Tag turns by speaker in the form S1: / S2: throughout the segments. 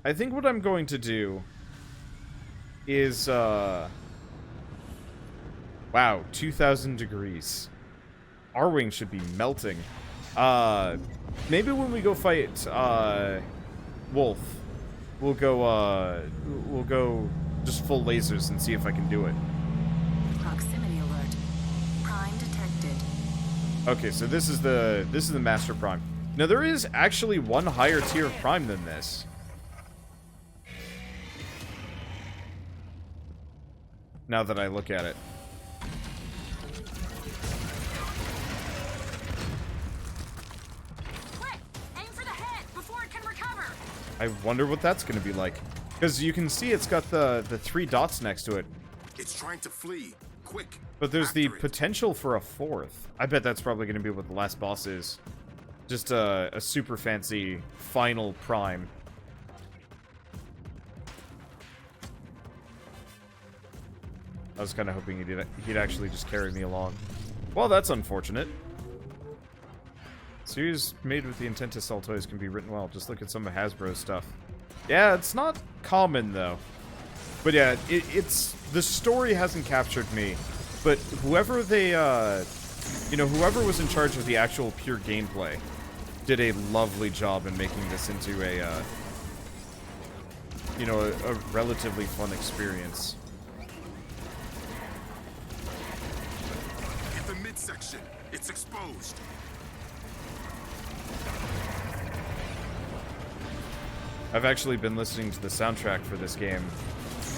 S1: I think what I'm going to do is, wow, 2,000 degrees. Arwing should be melting. Maybe when we go fight, Wolf, we'll go just full lasers and see if I can do it.
S2: Proximity alert. Prime detected.
S1: Okay, so this is the Master Prime. Now there is actually one higher tier of Prime than this. Now that I look at it.
S2: Quick! Aim for the head before it can recover.
S1: I wonder what that's going to be like. Because you can see it's got the 3 dots next to it.
S3: It's trying to flee. Quick.
S1: But there's the
S3: after it.
S1: potential for a 4th. I bet that's probably going to be what the last boss is. Just a super fancy final Prime. I was kind of hoping he'd actually just carry me along. Well, that's unfortunate. Series made with the intent to sell toys can be written well. Just look at some of Hasbro's stuff. Yeah, it's not common, though. But yeah, it's... The story hasn't captured me. But whoever they, whoever was in charge of the actual pure gameplay did a lovely job in making this into a relatively fun experience.
S3: Hit the midsection. It's exposed.
S1: I've actually been listening to the soundtrack for this game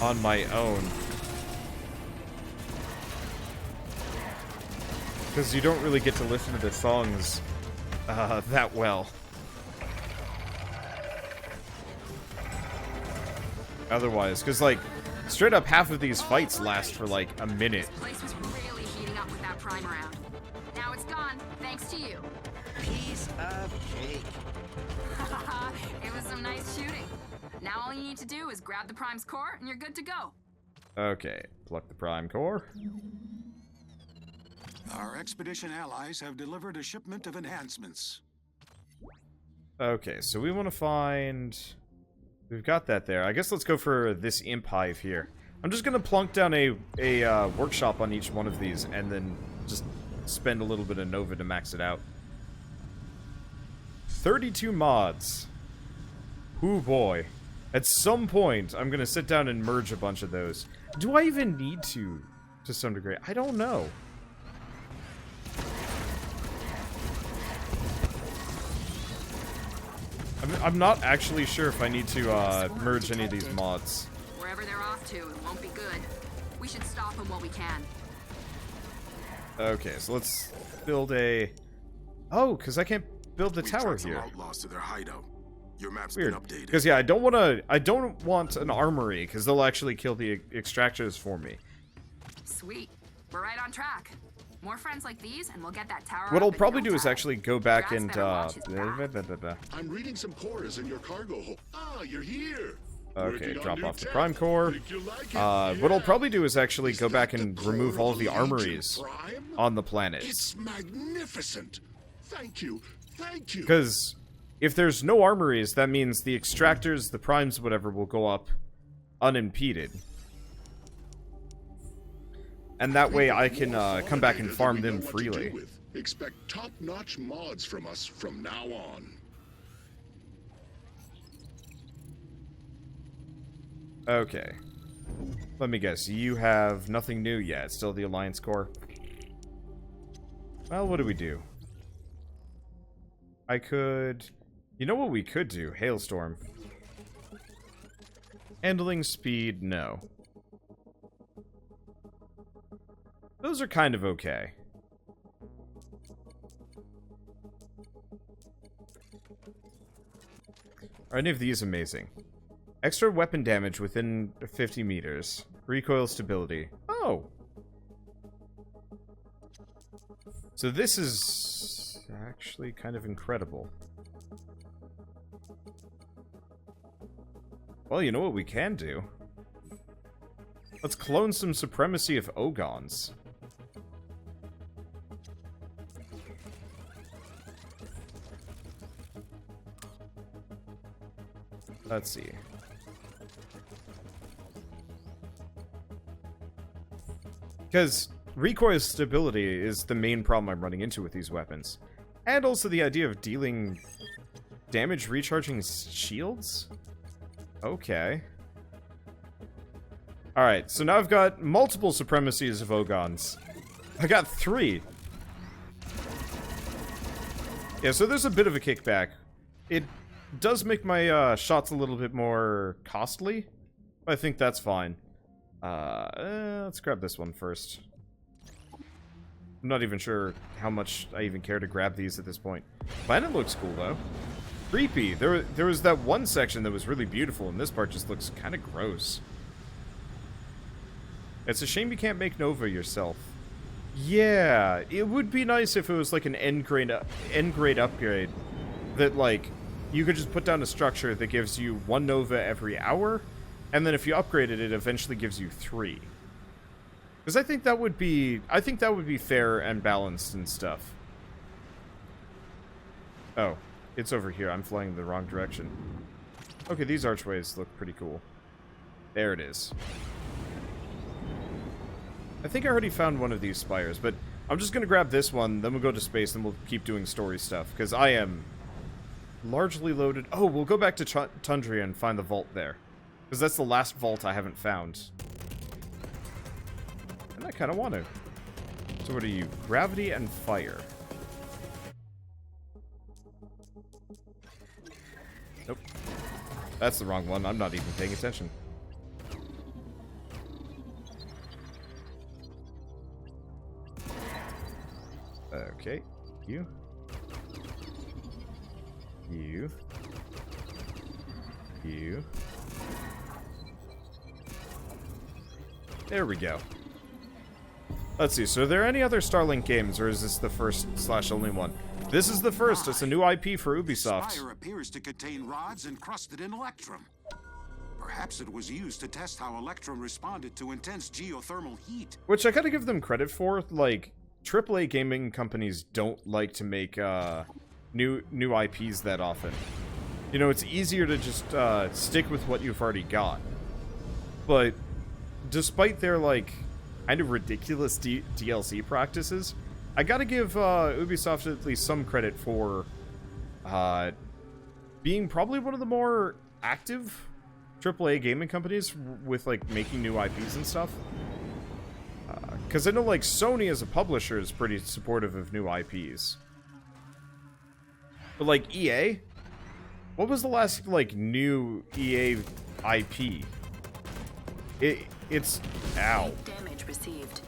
S1: on my own. Because you don't really get to listen to the songs that well. Otherwise, because, like, straight up half of these fights last for, like, a minute.
S2: This place was really heating up with that prime around. Now it's gone, thanks to you.
S4: Piece of cake.
S2: It was some nice shooting. Now all you need to do is grab the prime's core and you're good to go.
S1: Okay, pluck the prime core.
S5: Our expedition allies have delivered a shipment of enhancements.
S1: Okay, so we want to find... We've got that there. I guess let's go for this imp hive here. I'm just going to plunk down a workshop on each one of these and then just spend a little bit of Nova to max it out. 32 mods. Ooh boy. At some point, I'm going to sit down and merge a bunch of those. Do I even need to some degree? I don't know. I'm not actually sure if I need to merge any of these mods.
S2: Wherever they're off to, it won't be good. We should stop them while we can.
S1: Okay, so let's build a... Oh, because I can't build the
S3: We
S1: tower
S3: tracked some
S1: here.
S3: outlaws to their hideout. Your map's
S1: Weird.
S3: been updated.
S1: Because yeah, I don't want an armory because they'll actually kill the extractors for me.
S2: Sweet. We're right on track. More friends like these, and we'll get that tower.
S1: What
S2: up
S1: I'll
S2: in
S1: probably
S2: no
S1: do is
S2: time.
S1: actually go back
S2: Grax
S1: and
S2: better watch his back.
S6: I'm reading some cores in your cargo hold. Ah, you're here.
S1: Okay,
S6: Working on
S1: drop
S6: new
S1: off the
S6: tech.
S1: prime core.
S6: Think you like it?
S1: What I'll
S6: Yeah.
S1: probably do is actually go
S6: Isn't
S1: back
S6: that
S1: and
S6: the
S1: remove
S6: core
S1: all
S6: of
S1: the
S6: Legion
S1: armories
S6: Prime?
S1: on the planets.
S6: It's magnificent. Thank you. Thank you.
S1: Because if there's no armories, that means the extractors, the primes, whatever, will go up unimpeded. And that way I can come back and farm them freely.
S6: Expect top-notch mods from us from now on.
S1: Okay. Let me guess, you have nothing new yet. Still the Alliance Core? Well, what do we do? I could... You know what we could do? Hailstorm. Handling speed, no. Those are kind of okay. Are any of these amazing? Extra weapon damage within 50 meters. Recoil stability. Oh! So this is actually kind of incredible. Well, you know what we can do? Let's clone some Supremacy of Ogons. Let's see. Because recoil stability is the main problem I'm running into with these weapons. And also the idea of dealing damage recharging shields? Okay. Alright, so now I've got multiple supremacies of Ogons. I got 3. Yeah, so there's a bit of a kickback. It does make my shots a little bit more costly, but I think that's fine. Let's grab this one first. I'm not even sure how much I even care to grab these at this point. Planet looks cool, though. Creepy. There was that one section that was really beautiful, and this part just looks kind of gross. It's a shame you can't make Nova yourself. Yeah, it would be nice if it was like an end grade upgrade that, like, you could just put down a structure that gives you 1 Nova every hour, and then if you upgrade it, it eventually gives you 3. Because I think that would be fair and balanced and stuff. Oh, it's over here. I'm flying the wrong direction. Okay, these archways look pretty cool. There it is. I think I already found one of these spires, but I'm just going to grab this one, then we'll go to space, and we'll keep doing story stuff, because I am largely loaded. Oh, we'll go back to Tundra and find the vault there, because that's the last vault I haven't found. And I kind of want to. So what are you? Gravity and fire. Nope. That's the wrong one. I'm not even paying attention. Okay, you. There we go. Let's see, so are there any other Starlink games, or is this the first / only one? This is the first. It's a new IP for Ubisoft.
S5: Spire appears to contain rods encrusted in electrum. Perhaps it was used to test how electrum responded to intense geothermal heat.
S1: Which I gotta give them credit for. Like, AAA gaming companies don't like to make new IPs that often. You know, it's easier to just stick with what you've already got. But despite their, like, kind of ridiculous DLC practices, I gotta give Ubisoft at least some credit for being probably one of the more active AAA gaming companies with, like, making new IPs and stuff. Because I know, like, Sony as a publisher is pretty supportive of new IPs. But, like, EA? What was the last, like, new EA IP? It's... Ow.
S7: Damage received.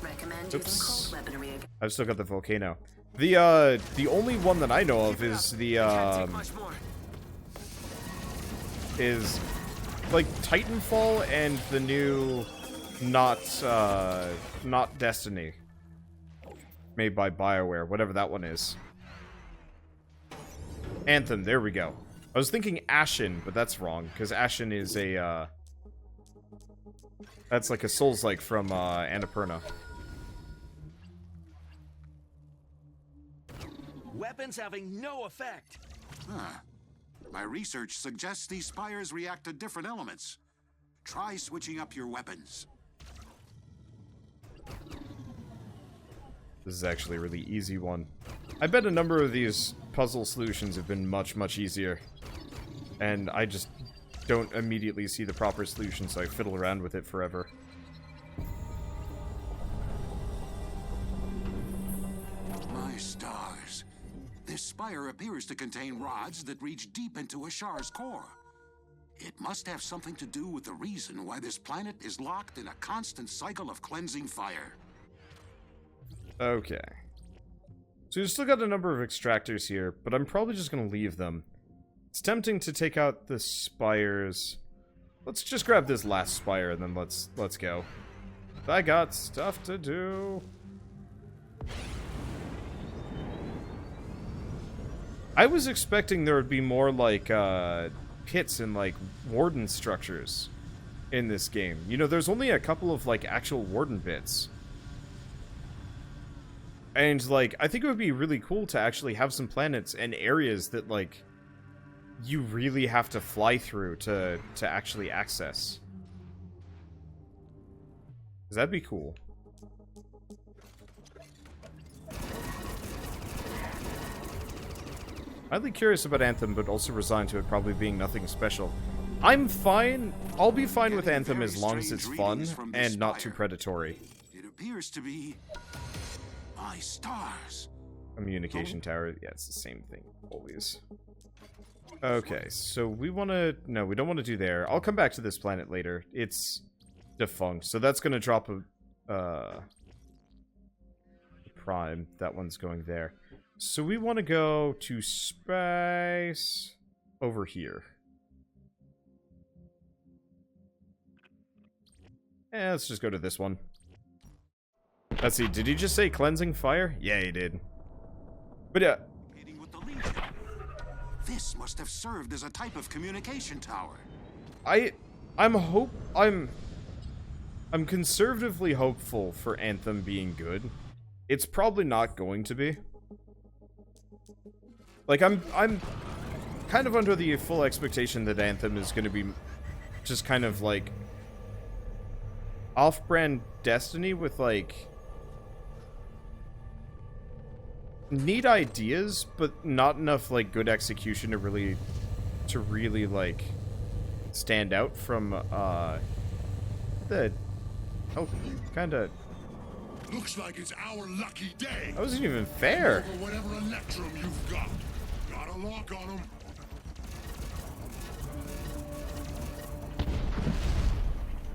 S7: Recommend
S1: Oops.
S7: using cold weaponry again.
S1: I've still got the volcano. The only one that I know of is the, is, like, Titanfall and the new... Not Destiny. Made by BioWare, whatever that one is. Anthem, there we go. I was thinking Ashen, but that's wrong, because Ashen is a, that's like a Souls-like from, Annapurna.
S4: Weapons having no effect.
S5: Huh. My research suggests these spires react to different elements. Try switching up your weapons.
S1: This is actually a really easy one. I bet a number of these puzzle solutions have been much, much easier. And I just don't immediately see the proper solution, so I fiddle around with it forever.
S5: My stars. This spire appears to contain rods that reach deep into a shar's core. It must have something to do with the reason why this planet is locked in a constant cycle of cleansing fire.
S1: Okay. So we've still got a number of extractors here, but I'm probably just going to leave them. It's tempting to take out the spires. Let's just grab this last spire and then let's go. I got stuff to do. I was expecting there would be more like pits and like warden structures in this game. You know, there's only a couple of like actual warden bits. And, like, I think it would be really cool to actually have some planets and areas that, like, you really have to fly through to actually access. 'Cause that'd be cool. Mildly curious about Anthem, but also resigned to it probably being nothing special. I'm fine. I'll be fine with Anthem as long as it's fun and not too predatory.
S5: It appears to be my stars.
S1: Communication tower. Yeah, it's the same thing. Always. Okay, so we want to... No, we don't want to do there. I'll come back to this planet later. It's defunct, so that's going to drop a... Prime. That one's going there. So we want to go to space... over here. Let's just go to this one. Let's see, did he just say cleansing fire? Yeah, he did. But yeah.
S5: This must have served as a type of communication tower.
S1: I'm conservatively hopeful for Anthem being good. It's probably not going to be. Like, I'm kind of under the full expectation that Anthem is going to be just kind of like off-brand Destiny with like neat ideas, but not enough like good execution to really like stand out from the kind of.
S6: Looks like it's our lucky day.
S1: That wasn't even fair.
S6: For whatever electrum you've got. Got a lock on them.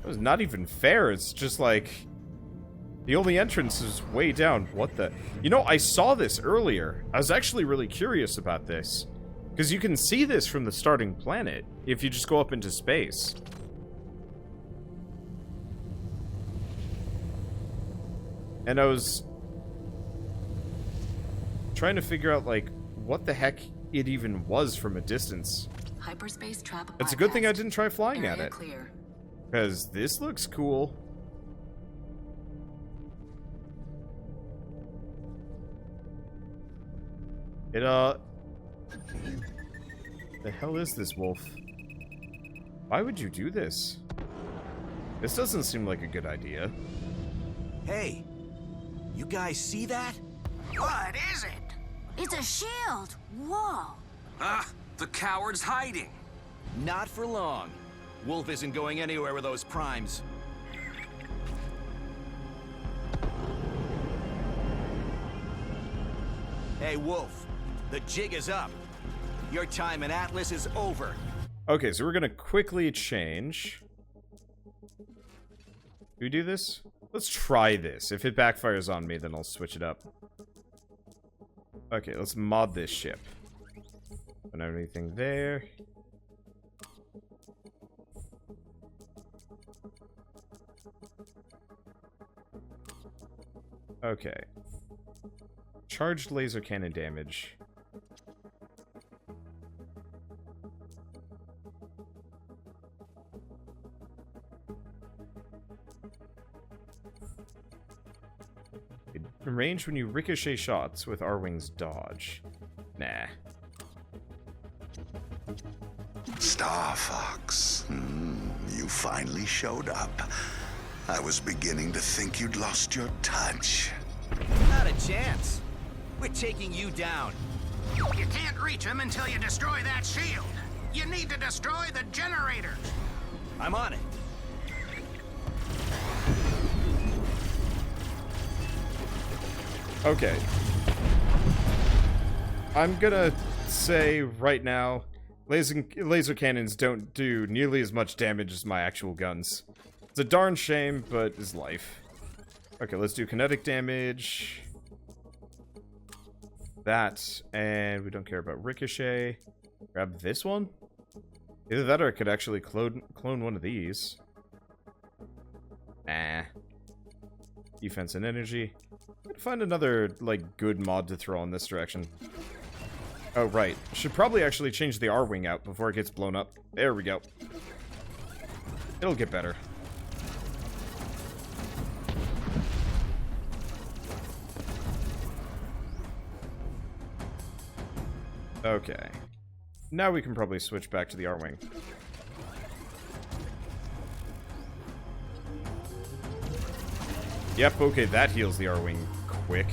S1: That was not even fair. It's just like the only entrance is way down. What the? You know, I saw this earlier. I was actually really curious about this because you can see this from the starting planet if you just go up into space. And I was trying to figure out, like, what the heck it even was from a distance.
S7: Hyperspace travel.
S1: It's a good thing I didn't try flying at
S7: Area
S1: it.
S7: clear.
S1: Because this looks cool. It, the hell is this, wolf? Why would you do this? This doesn't seem like a good idea.
S4: Hey, you guys see that?
S8: What is it?
S2: It's a shield. Whoa.
S8: Ah, the coward's hiding.
S4: Not for long. Wolf isn't going anywhere with those primes. Hey, Wolf. The jig is up. Your time in Atlas is over.
S1: Okay, so we're gonna quickly change. Do we do this? Let's try this. If it backfires on me, then I'll switch it up. Okay, let's mod this ship. Don't have anything there. Okay. Charged laser cannon damage. Range when you ricochet shots with Arwing's dodge. Nah.
S9: Star Fox, you finally showed up. I was beginning to think you'd lost your touch.
S4: Not a chance. We're taking you down.
S8: You can't reach him until you destroy that shield. You need to destroy the generators.
S4: I'm on it.
S1: Okay. I'm gonna say right now, laser cannons don't do nearly as much damage as my actual guns. It's a darn shame, but it's life. Okay, let's do kinetic damage. That, and we don't care about ricochet. Grab this one. Either that or I could actually clone one of these. Nah. Defense and energy. I'd find another, like, good mod to throw in this direction. Oh, right. Should probably actually change the Arwing out before it gets blown up. There we go. It'll get better. Okay. Now we can probably switch back to the Arwing. Yep, okay, that heals the Arwing quick.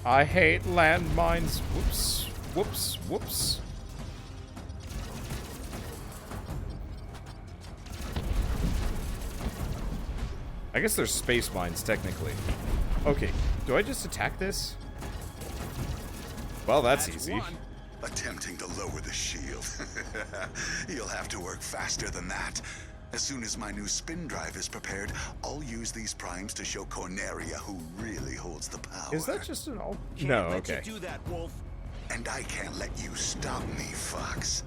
S1: I hate landmines. Whoops. Whoops. Whoops. I guess they're space mines, technically. Okay, do I just attack this? Well, that's easy.
S4: One.
S9: Attempting to lower the shield. You'll have to work faster than that. As soon as my new spin drive is prepared, I'll use these primes to show Corneria who really holds the power.
S1: Is that just an all?
S4: Can't
S1: No,
S4: let
S1: okay.
S4: you do that, Wolf.
S9: And I can't let you stop me, Fox.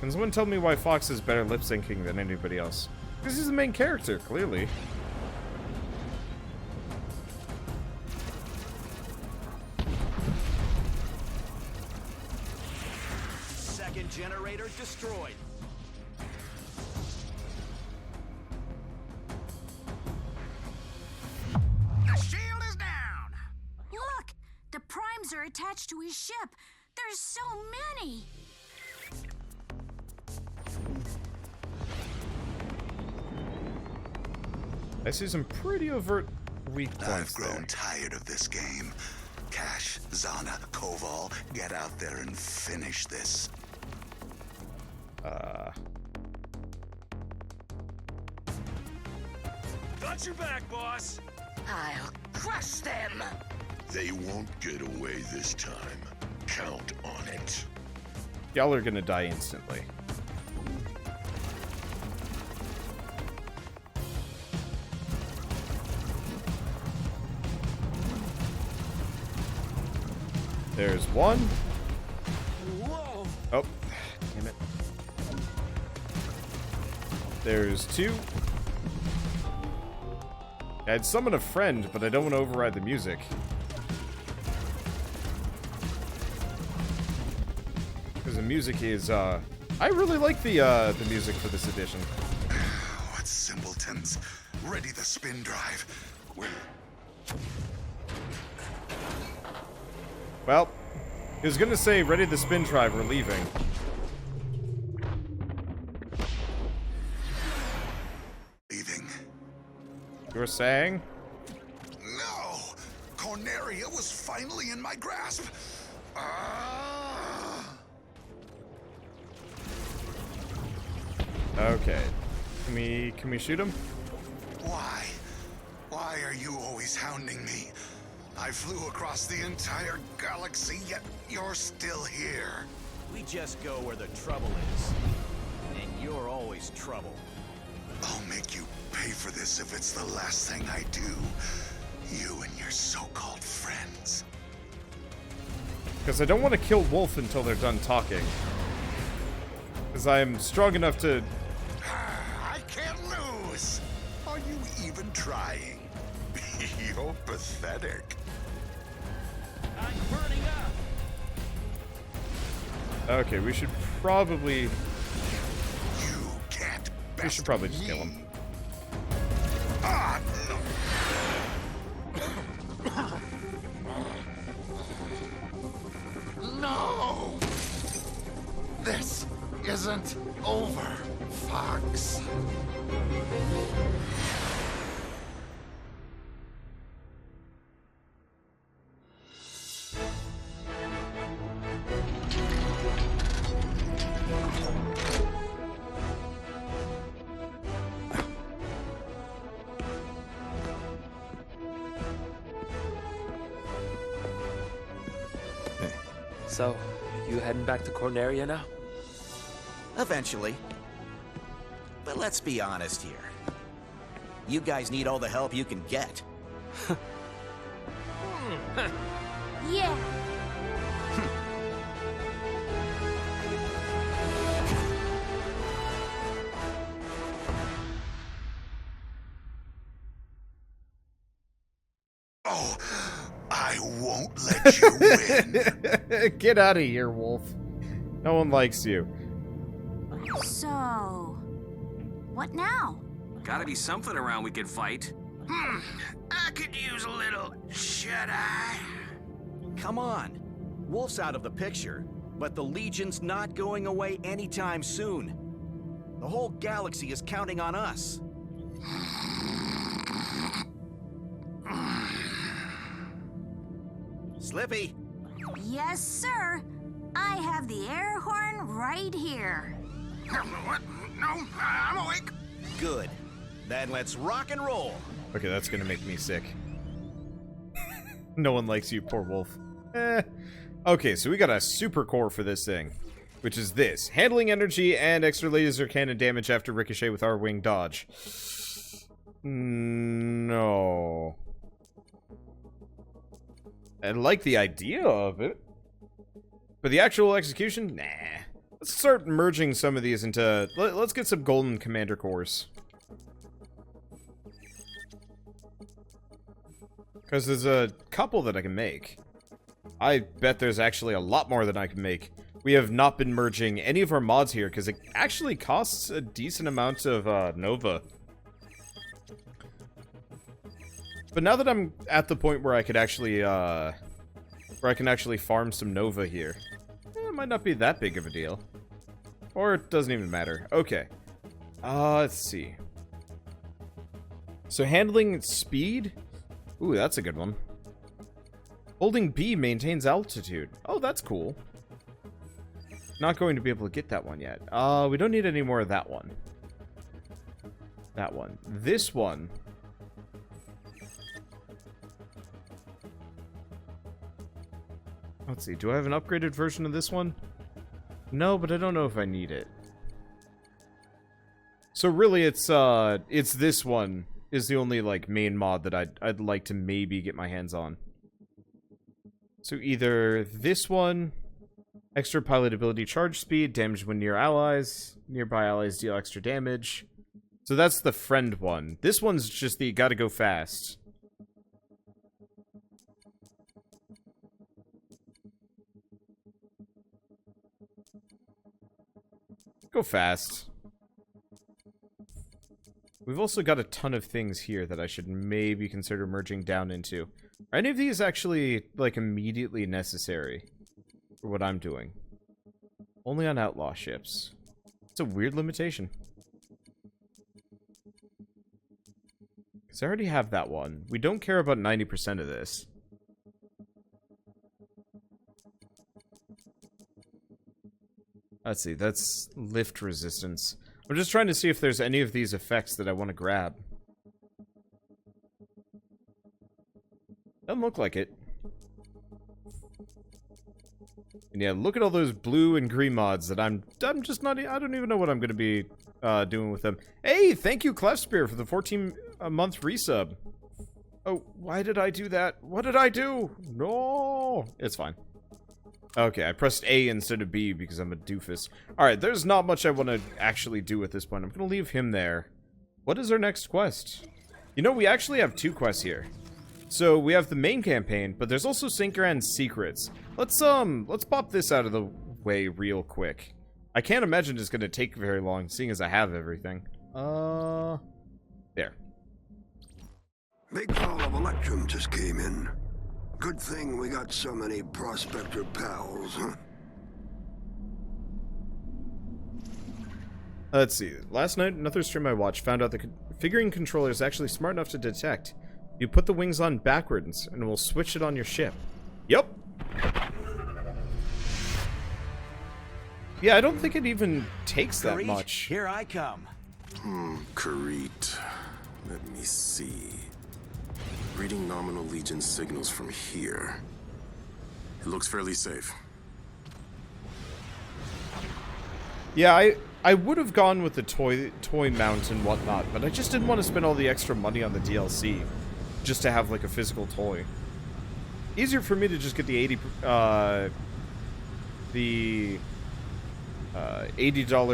S1: Can someone tell me why Fox is better lip syncing than anybody else? Because he's the main character, clearly.
S4: Second generator destroyed.
S8: The shield is down.
S2: Look! The primes are attached to his ship. There's so many!
S1: I see some pretty overt weak
S9: I've
S1: points
S9: grown
S1: there.
S9: tired of this game. Cash, Zana, Koval, get out there and finish this.
S4: Got your back, boss.
S8: I'll crush them.
S6: They won't get away this time. Count on it.
S1: Y'all are gonna die instantly. There's one.
S4: Whoa.
S1: Oh, damn it. There's two. I'd summon a friend, but I don't want to override the music. Because the music is, I really like the music for this edition.
S9: What simpletons. Ready the spin drive.
S1: Well, he was gonna say, ready the spin drive, we're leaving.
S9: Leaving.
S1: You were saying?
S9: No! Corneria was finally in my grasp. Ah!
S1: Okay. Can we shoot him?
S9: Why? Why are you always hounding me? I flew across the entire galaxy, yet you're still here.
S4: We just go where the trouble is. And you're always trouble.
S9: I'll make you pay for this if it's the last thing I do. You and your so-called friends.
S1: Because I don't want to kill Wolf until they're done talking. Because I'm strong enough to...
S9: I can't lose. Are you even trying? You're pathetic.
S4: I'm burning up.
S1: Okay, we should probably...
S9: You can't
S1: We should probably just kill him.
S9: Ah,
S5: No! This isn't over, Fox.
S10: So, you heading back to Corneria now?
S4: Eventually. But let's be honest here. You guys need all the help you can get.
S2: Yeah!
S9: oh, I won't let you win.
S1: Get out of here, Wolf. No one likes you.
S2: So... what now?
S8: Gotta be something around we could fight. I could use a little shut-eye.
S4: Come on. Wolf's out of the picture, but the Legion's not going away anytime soon. The whole galaxy is counting on us. Slippy!
S11: Yes, sir. I have the air horn right here.
S8: What? No, I'm awake.
S4: Good. Then let's rock and roll.
S1: Okay, that's gonna make me sick. No one likes you, poor wolf. Okay, so we got a super core for this thing, which is this. Handling energy and extra laser cannon damage after ricochet with Arwing dodge. No. I like the idea of it, but the actual execution? Nah. Let's start merging some of these into... Let's get some golden commander cores. Because there's a couple that I can make. I bet there's actually a lot more than I can make. We have not been merging any of our mods here, because it actually costs a decent amount of Nova. But now that I'm at the point where I could actually, where I can actually farm some Nova here, it might not be that big of a deal. Or it doesn't even matter. Okay. Let's see. So handling speed? Ooh, that's a good one. Holding B maintains altitude. Oh, that's cool. Not going to be able to get that one yet. We don't need any more of that one. That one. This one. Let's see, do I have an upgraded version of this one? No, but I don't know if I need it. So really, it's this one is the only, like, main mod that I'd like to maybe get my hands on. So either this one, extra pilot ability charge speed, damage when near allies, nearby allies deal extra damage. So that's the friend one. This one's just the gotta go fast. Go fast. We've also got a ton of things here that I should maybe consider merging down into. Are any of these actually, like, immediately necessary for what I'm doing? Only on outlaw ships. It's a weird limitation. Because I already have that one. We don't care about 90% of this. Let's see, that's lift resistance. I'm just trying to see if there's any of these effects that I want to grab. Doesn't look like it. And yeah, look at all those blue and green mods that I'm just not... I don't even know what I'm going to be doing with them. Hey, thank you, Clefspear, for the 14-month resub. Oh, why did I do that? What did I do? No! It's fine. Okay, I pressed A instead of B because I'm a doofus. Alright, there's not much I want to actually do at this point. I'm going to leave him there. What is our next quest? You know, we actually have two quests here. So, we have the main campaign, but there's also Synchron's Secrets. Let's pop this out of the way real quick. I can't imagine it's going to take very long, seeing as I have everything. There.
S12: Big call of Electrum just came in. Good thing we got so many prospector pals, huh?
S1: Let's see. Last night, another stream I watched found out the configuring controller is actually smart enough to detect. You put the wings on backwards, and it will switch it on your ship. Yep. Yeah, I don't think it even takes that
S4: Kareet,
S1: much.
S4: Here I come.
S3: Kareet. Let me see. Reading nominal Legion signals from here. It looks fairly safe.
S1: Yeah, I would have gone with the toy mount and whatnot, but I just didn't want to spend all the extra money on the DLC just to have, like, a physical toy. Easier for me to just get the $80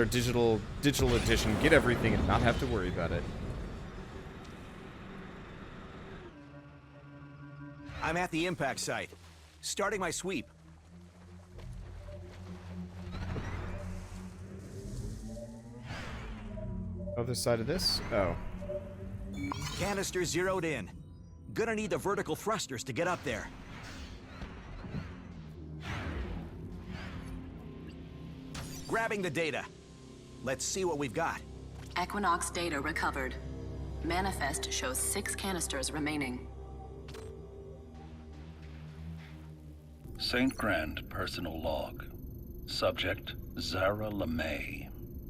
S1: digital edition, get everything, and not have to worry about it.
S4: I'm at the impact site. Starting my sweep.
S1: Other side of this? Oh.
S4: Canister zeroed in. Gonna need the vertical thrusters to get up there. Grabbing the data. Let's see what we've got.
S7: Equinox data recovered. Manifest shows 6 canisters remaining.
S13: St. Grand personal log. Subject, Zara LeMay.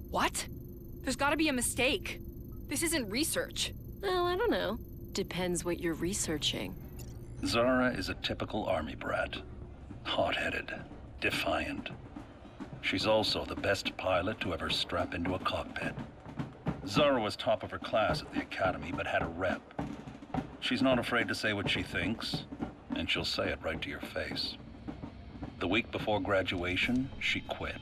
S14: What? There's gotta be a mistake. This isn't research.
S15: Well, I don't know. Depends what you're researching.
S13: Zara is a typical army brat. Hot-headed, defiant. She's also the best pilot to ever strap into a cockpit. Zara was top of her class at the academy, but had a rep. She's not afraid to say what she thinks, and she'll say it right to your face. The week before graduation, she quit.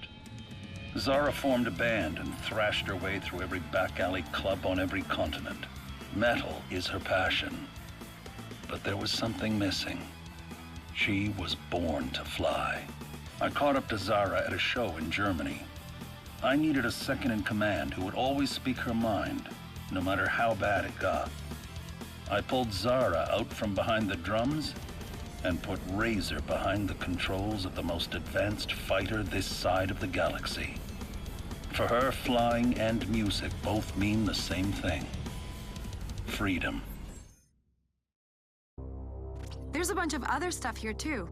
S13: Zara formed a band and thrashed her way through every back alley club on every continent. Metal is her passion. But there was something missing. She was born to fly. I caught up to Zara at a show in Germany. I needed a second in command who would always speak her mind, no matter how bad it got. I pulled Zara out from behind the drums and put Razor behind the controls of the most advanced fighter this side of the galaxy. For her, flying and music both mean the same thing. Freedom.
S16: There's a bunch of other stuff here too.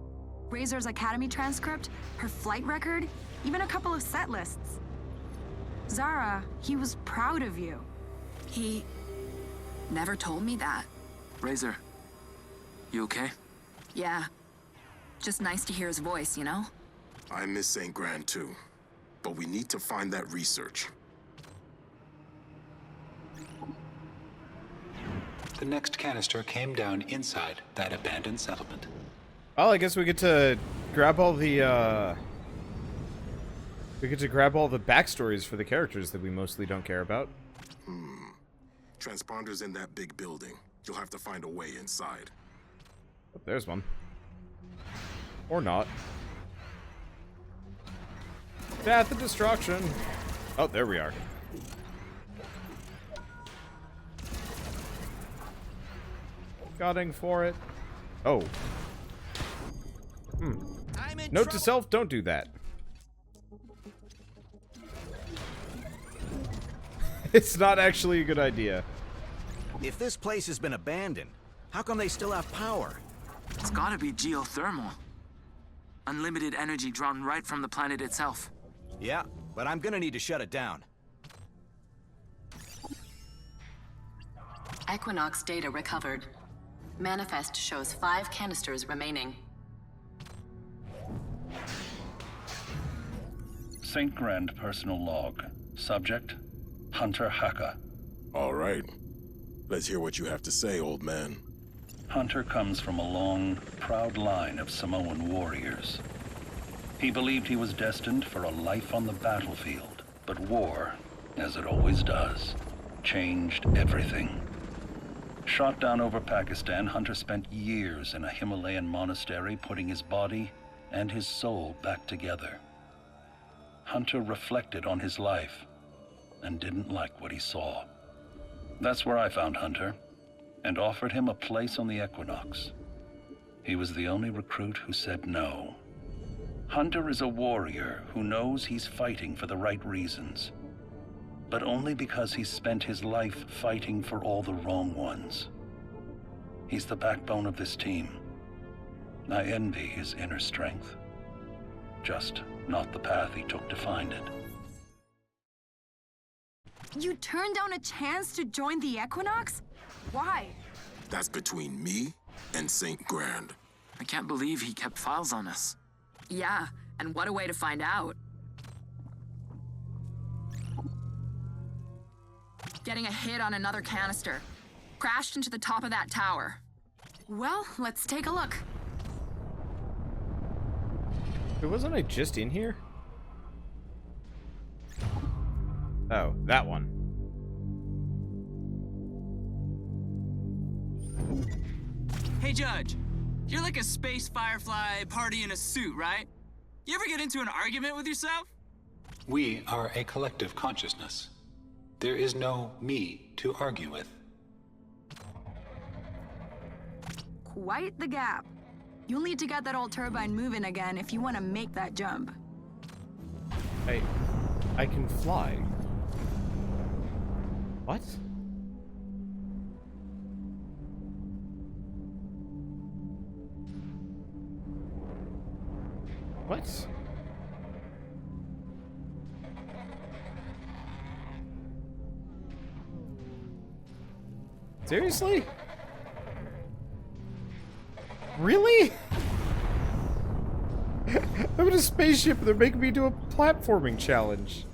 S16: Razor's Academy transcript, her flight record, even a couple of set lists. Zara, he was proud of you.
S2: He never told me that.
S17: Razor, you okay?
S2: Yeah. Just nice to hear his voice, you know?
S3: I miss St. Grand too. But we need to find that research.
S18: The next canister came down inside that abandoned settlement.
S1: Well, I guess we get to grab all the, backstories for the characters that we mostly don't care about.
S3: Transponder's in that big building. You'll have to find a way inside.
S1: Oh, there's one. Or not. Death and destruction. Oh, there we are. Scouting for it. Oh. Note to self, don't do that. It's not actually a good idea.
S4: If this place has been abandoned, how come they still have power?
S17: It's gotta be geothermal. Unlimited energy drawn right from the planet itself.
S4: Yeah, but I'm gonna need to shut it down.
S7: Equinox data recovered. Manifest shows 5 canisters remaining.
S13: St. Grand personal log. Subject, Hunter Haka.
S3: All right. Let's hear what you have to say, old man.
S13: Hunter comes from a long, proud line of Samoan warriors. He believed he was destined for a life on the battlefield, but war, as it always does, changed everything. Shot down over Pakistan, Hunter spent years in a Himalayan monastery putting his body and his soul back together. Hunter reflected on his life and didn't like what he saw. That's where I found Hunter and offered him a place on the Equinox. He was the only recruit who said no. Hunter is a warrior who knows he's fighting for the right reasons, but only because he's spent his life fighting for all the wrong ones. He's the backbone of this team. I envy his inner strength. Just not the path he took to find it.
S16: You turned down a chance to join the Equinox? Why?
S3: That's between me and St. Grand.
S17: I can't believe he kept files on us.
S2: Yeah, and what a way to find out. Getting a hit on another canister. Crashed into the top of that tower.
S16: Well, let's take a look.
S1: Wasn't I just in here? Oh, that one.
S19: Hey, Judge. You're like a space firefly party in a suit, right? You ever get into an argument with yourself?
S18: We are a collective consciousness. There is no me to argue with.
S16: Quite the gap. You'll need to get that old turbine moving again if you want to make that jump.
S1: I can fly. What? What? Seriously? Really? I'm in a spaceship and they're making me do a platforming challenge.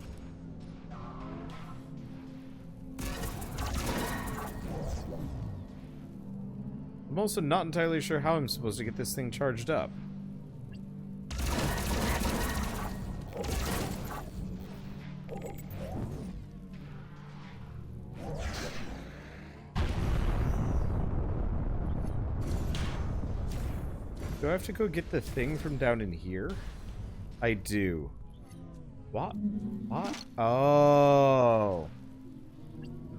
S1: I'm also not entirely sure how I'm supposed to get this thing charged up. Do I have to go get the thing from down in here? I do. What? What? Oh.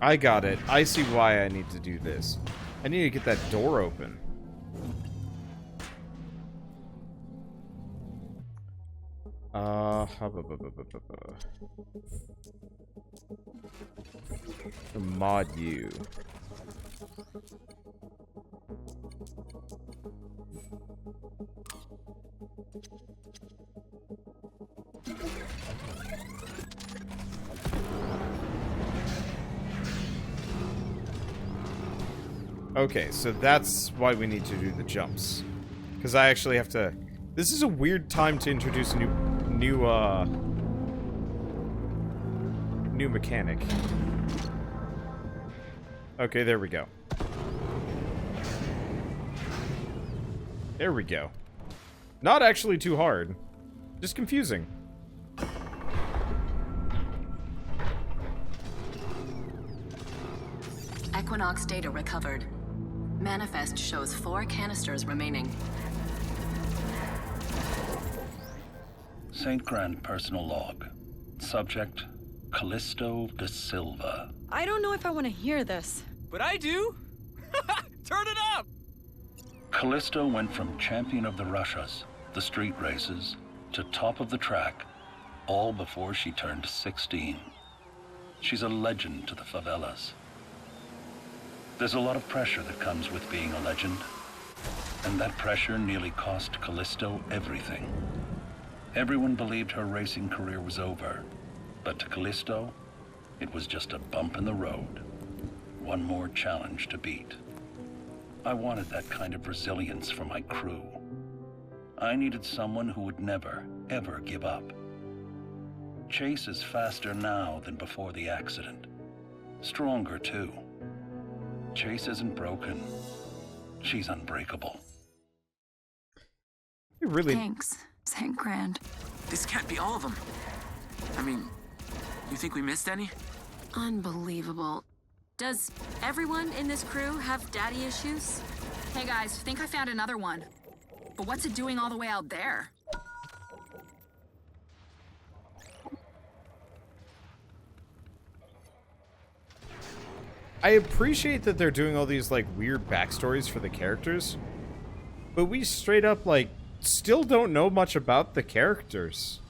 S1: I got it. I see why I need to do this. I need to get that door open. The mod you. Okay, so that's why we need to do the jumps. Because I actually have to... This is a weird time to introduce a new mechanic. Okay, there we go. There we go. Not actually too hard. Just confusing.
S7: Equinox data recovered. Manifest shows 4 canisters remaining.
S13: St. Grand personal log. Subject, Callisto de Silva.
S14: I don't know if I want to hear this.
S19: But I do! Turn it up!
S13: Callisto went from champion of the Russias, the street races, to top of the track, all before she turned 16. She's a legend to the favelas. There's a lot of pressure that comes with being a legend, and that pressure nearly cost Callisto everything. Everyone believed her racing career was over, but to Callisto, it was just a bump in the road. One more challenge to beat. I wanted that kind of resilience for my crew. I needed someone who would never, ever give up. Chase is faster now than before the accident. Stronger, too. Chase isn't broken. She's unbreakable.
S1: You really...
S16: Thanks, St. Grand.
S17: This can't be all of them. I mean, you think we missed any?
S15: Unbelievable. Does everyone in this crew have daddy issues?
S2: Hey guys, think I found another one. But what's it doing all the way out there?
S1: I appreciate that they're doing all these, like, weird backstories for the characters. But we straight up, like, still don't know much about the characters.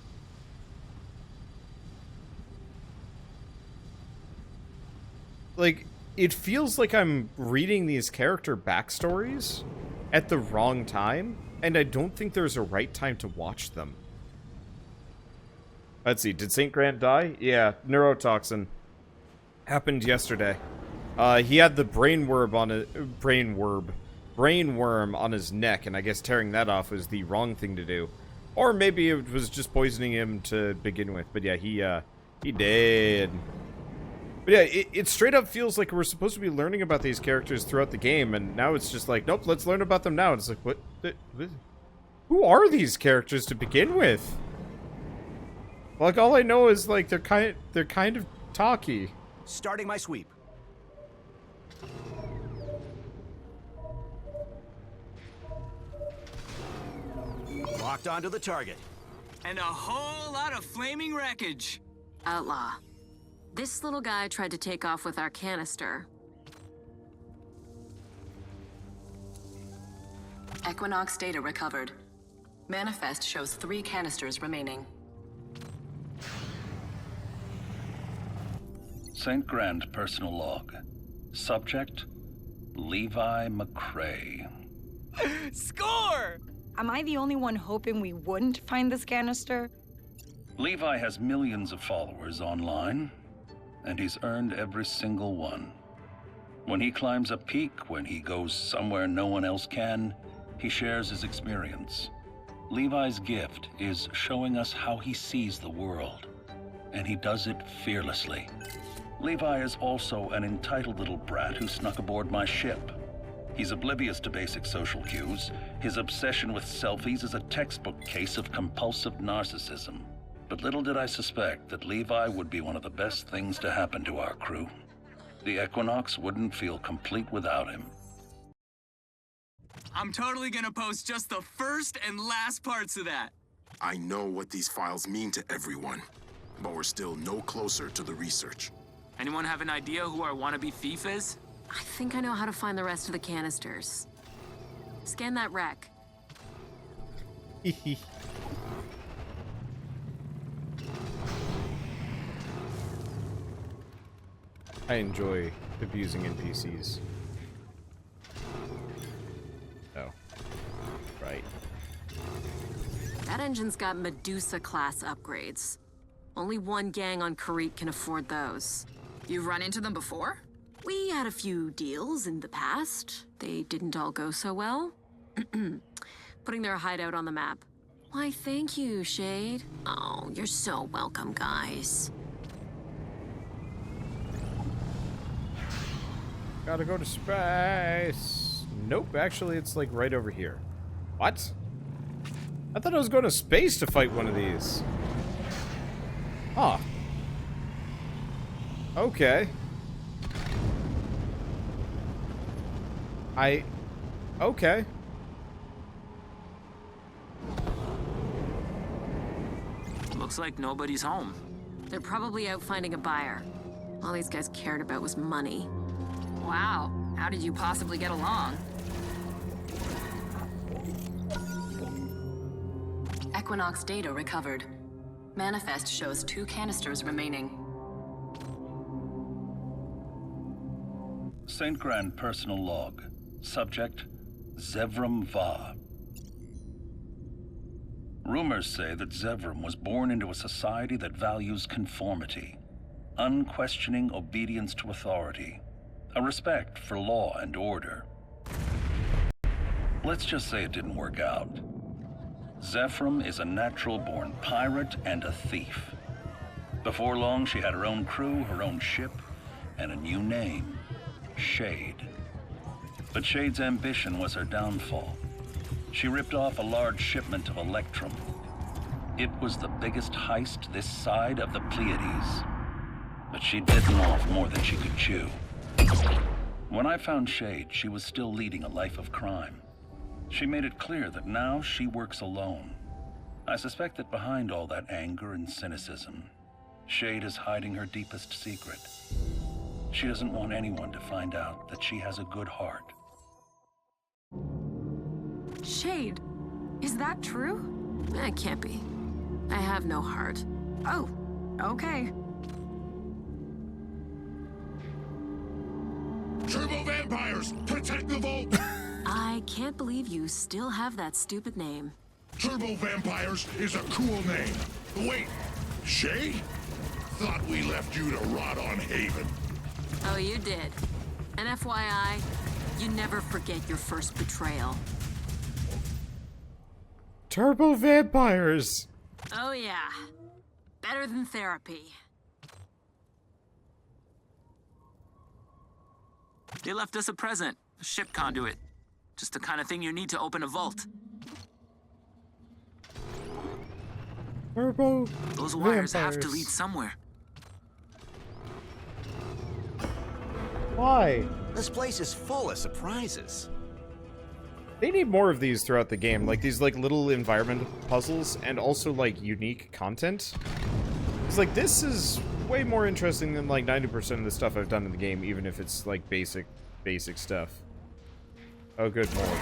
S1: Like, it feels like I'm reading these character backstories at the wrong time, and I don't think there's a right time to watch them. Let's see, did St. Grant die? Yeah, neurotoxin. Happened yesterday. He had the brainworm on his neck, and I guess tearing that off was the wrong thing to do. Or maybe it was just poisoning him to begin with. But yeah, he did. But yeah, it straight up feels like we're supposed to be learning about these characters throughout the game, and now it's just like, nope, let's learn about them now. And it's like, what? Who are these characters to begin with? Like, all I know is, like, they're kind of talky.
S4: Starting my sweep. Locked onto the target.
S19: And a whole lot of flaming wreckage.
S15: Outlaw. This little guy tried to take off with our canister.
S7: Equinox data recovered. Manifest shows 3 canisters remaining.
S13: St. Grand personal log. Subject, Levi McCrae.
S19: Score!
S16: Am I the only one hoping we wouldn't find this canister?
S13: Levi has millions of followers online, and he's earned every single one. When he climbs a peak, when he goes somewhere no one else can, he shares his experience. Levi's gift is showing us how he sees the world, and he does it fearlessly. Levi is also an entitled little brat who snuck aboard my ship. He's oblivious to basic social cues. His obsession with selfies is a textbook case of compulsive narcissism. But little did I suspect that Levi would be one of the best things to happen to our crew. The Equinox wouldn't feel complete without him.
S19: I'm totally gonna post just the first and last parts of that.
S3: I know what these files mean to everyone, but we're still no closer to the research.
S17: Anyone have an idea who our wannabe thief is?
S15: I think I know how to find the rest of the canisters. Scan that wreck.
S1: I enjoy abusing NPCs. Oh. Right.
S15: That engine's got Medusa-class upgrades. Only one gang on Karite can afford those.
S2: You've run into them before?
S15: We had a few deals in the past. They didn't all go so well. Putting their hideout on the map. Why, thank you, Shade. Oh, you're so welcome, guys.
S1: Gotta go to space. Nope, actually it's like right over here. What? I thought I was going to space to fight one of these. Huh. Okay. Okay.
S17: Looks like nobody's home.
S15: They're probably out finding a buyer. All these guys cared about was money.
S2: Wow, how did you possibly get along?
S7: Equinox data recovered. Manifest shows 2 canisters remaining.
S13: St. Grand personal log. Subject, Zevram Va. Rumors say that Zevram was born into a society that values conformity, unquestioning obedience to authority, a respect for law and order. Let's just say it didn't work out. Zevram is a natural-born pirate and a thief. Before long, she had her own crew, her own ship, and a new name, Shade. But Shade's ambition was her downfall. She ripped off a large shipment of Electrum. It was the biggest heist this side of the Pleiades. But she'd bitten off more than she could chew. When I found Shade, she was still leading a life of crime. She made it clear that now she works alone. I suspect that behind all that anger and cynicism, Shade is hiding her deepest secret. She doesn't want anyone to find out that she has a good heart.
S16: Shade, is that true?
S15: That can't be. I have no heart.
S16: Oh, okay.
S6: Turbo vampires, protect the vault!
S15: I can't believe you still have that stupid name.
S6: Turbo vampires is a cool name. Wait, Shay? Thought we left you to rot on Haven.
S15: Oh, you did. And FYI, you never forget your first betrayal.
S1: Turbo vampires!
S15: Oh yeah. Better than therapy.
S17: They left us a present, a ship conduit. Just the kind of thing you need to open a vault.
S1: Turbo
S17: Those wires have to
S1: vampires.
S17: lead somewhere.
S1: Why?
S4: This place is full of surprises.
S1: They need more of these throughout the game, like these like little environment puzzles and also like unique content. It's like this is way more interesting than like 90% of the stuff I've done in the game, even if it's like basic stuff. Oh, good lord.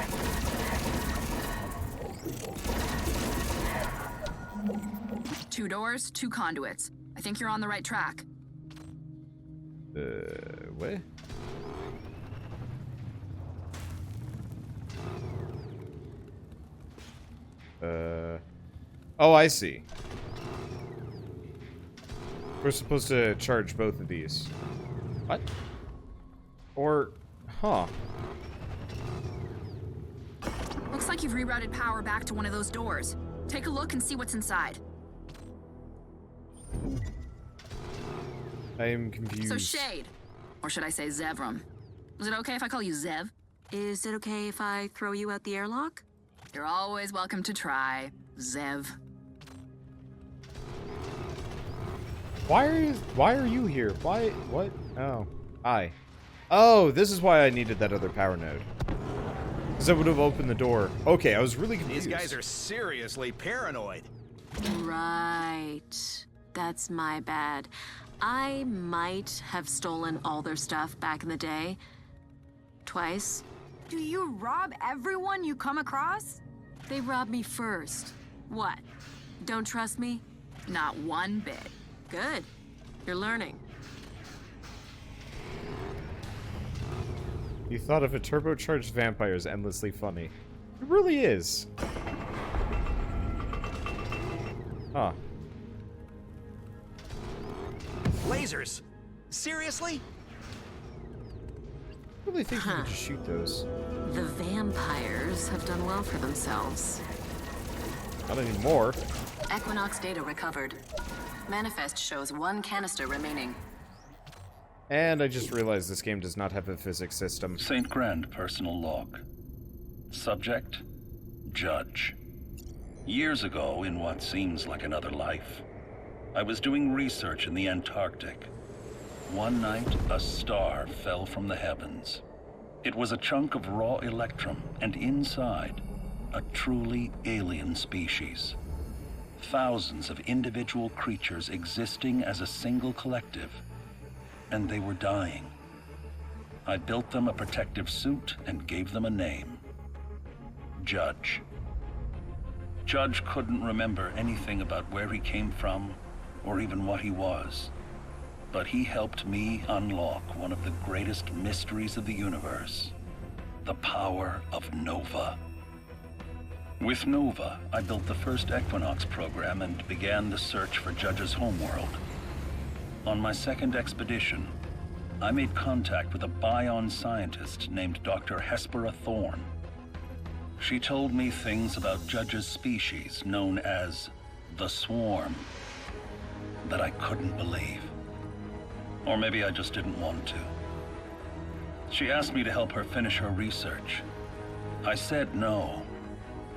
S2: Two doors, 2 conduits. I think you're on the right track.
S1: What? Oh, I see. We're supposed to charge both of these. What? Or, huh.
S2: Looks like you've rerouted power back to one of those doors. Take a look and see what's inside.
S1: I am confused.
S2: So Shade, or should I say Zevram? Is it okay if I call you Zev?
S15: Is it okay if I throw you out the airlock?
S2: You're always welcome to try, Zev.
S1: Why are you here? Why? What? Oh. Hi. Oh, this is why I needed that other power node. Because that would have opened the door. Okay, I was really confused.
S4: These guys are seriously paranoid.
S15: Right. That's my bad. I might have stolen all their stuff back in the day. Twice.
S16: Do you rob everyone you come across?
S15: They robbed me first. What? Don't trust me?
S2: Not one bit.
S15: Good. You're learning.
S1: You thought of a turbocharged vampire as endlessly funny. It really is. Huh.
S4: Lasers? Seriously?
S1: I really think you could just shoot those.
S15: The vampires have done well for themselves.
S1: Not anymore.
S7: Equinox data recovered. Manifest shows 1 canister remaining.
S1: And I just realized this game does not have a physics system.
S13: St. Grand personal log. Subject, Judge. Years ago, in what seems like another life, I was doing research in the Antarctic. One night, a star fell from the heavens. It was a chunk of raw electrum, and inside, a truly alien species. Thousands of individual creatures existing as a single collective, and they were dying. I built them a protective suit and gave them a name. Judge. Judge couldn't remember anything about where he came from, or even what he was. But he helped me unlock one of the greatest mysteries of the universe. The power of Nova. With Nova, I built the first Equinox program and began the search for Judge's homeworld. On my second expedition, I made contact with a Bion scientist named Dr. Hespera Thorne. She told me things about Judge's species, known as the Swarm, that I couldn't believe. Or maybe I just didn't want to. She asked me to help her finish her research. I said no,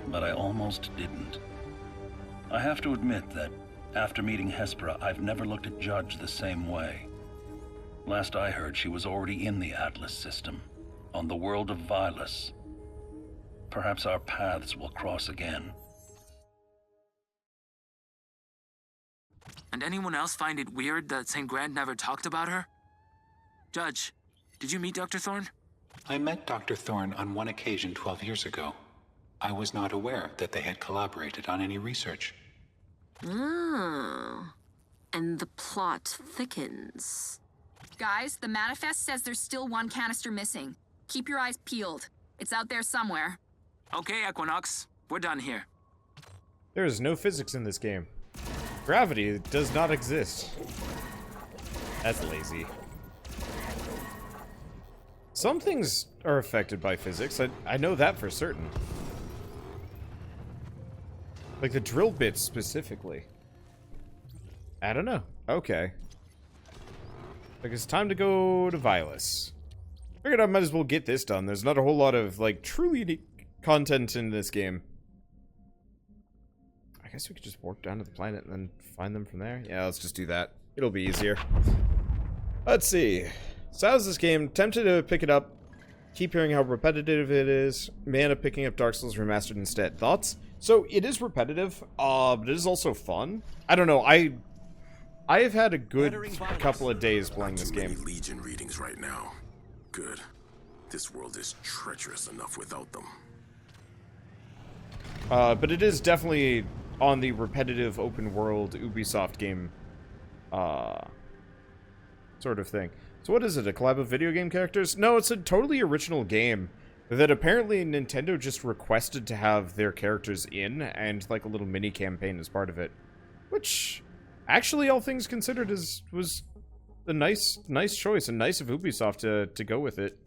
S13: but I almost didn't. I have to admit that after meeting Hespera, I've never looked at Judge the same way. Last I heard, she was already in the Atlas system, on the world of Vilus. Perhaps our paths will cross again.
S17: And anyone else find it weird that St. Grand never talked about her? Judge, did you meet Dr. Thorne?
S18: I met Dr. Thorne on one occasion 12 years ago. I was not aware that they had collaborated on any research.
S15: Oh. And the plot thickens.
S2: Guys, the manifest says there's still 1 canister missing. Keep your eyes peeled. It's out there somewhere.
S17: Okay, Equinox. We're done here.
S1: There is no physics in this game. Gravity does not exist. That's lazy. Some things are affected by physics. I know that for certain. Like the drill bits specifically. I don't know. Okay. Like it's time to go to Vilus. Figured I might as well get this done. There's not a whole lot of like truly unique content in this game. I guess we could just warp down to the planet and then find them from there. Yeah, let's just do that. It'll be easier. Let's see. So how's this game? Tempted to pick it up. Keep hearing how repetitive it is. May end up picking up Dark Souls Remastered instead. Thoughts? So it is repetitive, but it is also fun. I don't know. I have had a good couple of days playing this game.
S3: Legion readings right now. Good. This world is treacherous enough without them.
S1: But it is definitely on the repetitive open world Ubisoft game sort of thing. So what is it, a collab of video game characters? No, it's a totally original game. that apparently Nintendo just requested to have their characters in, and like a little mini campaign as part of it. Which, actually, all things considered, was a nice choice, and nice of Ubisoft to go with it.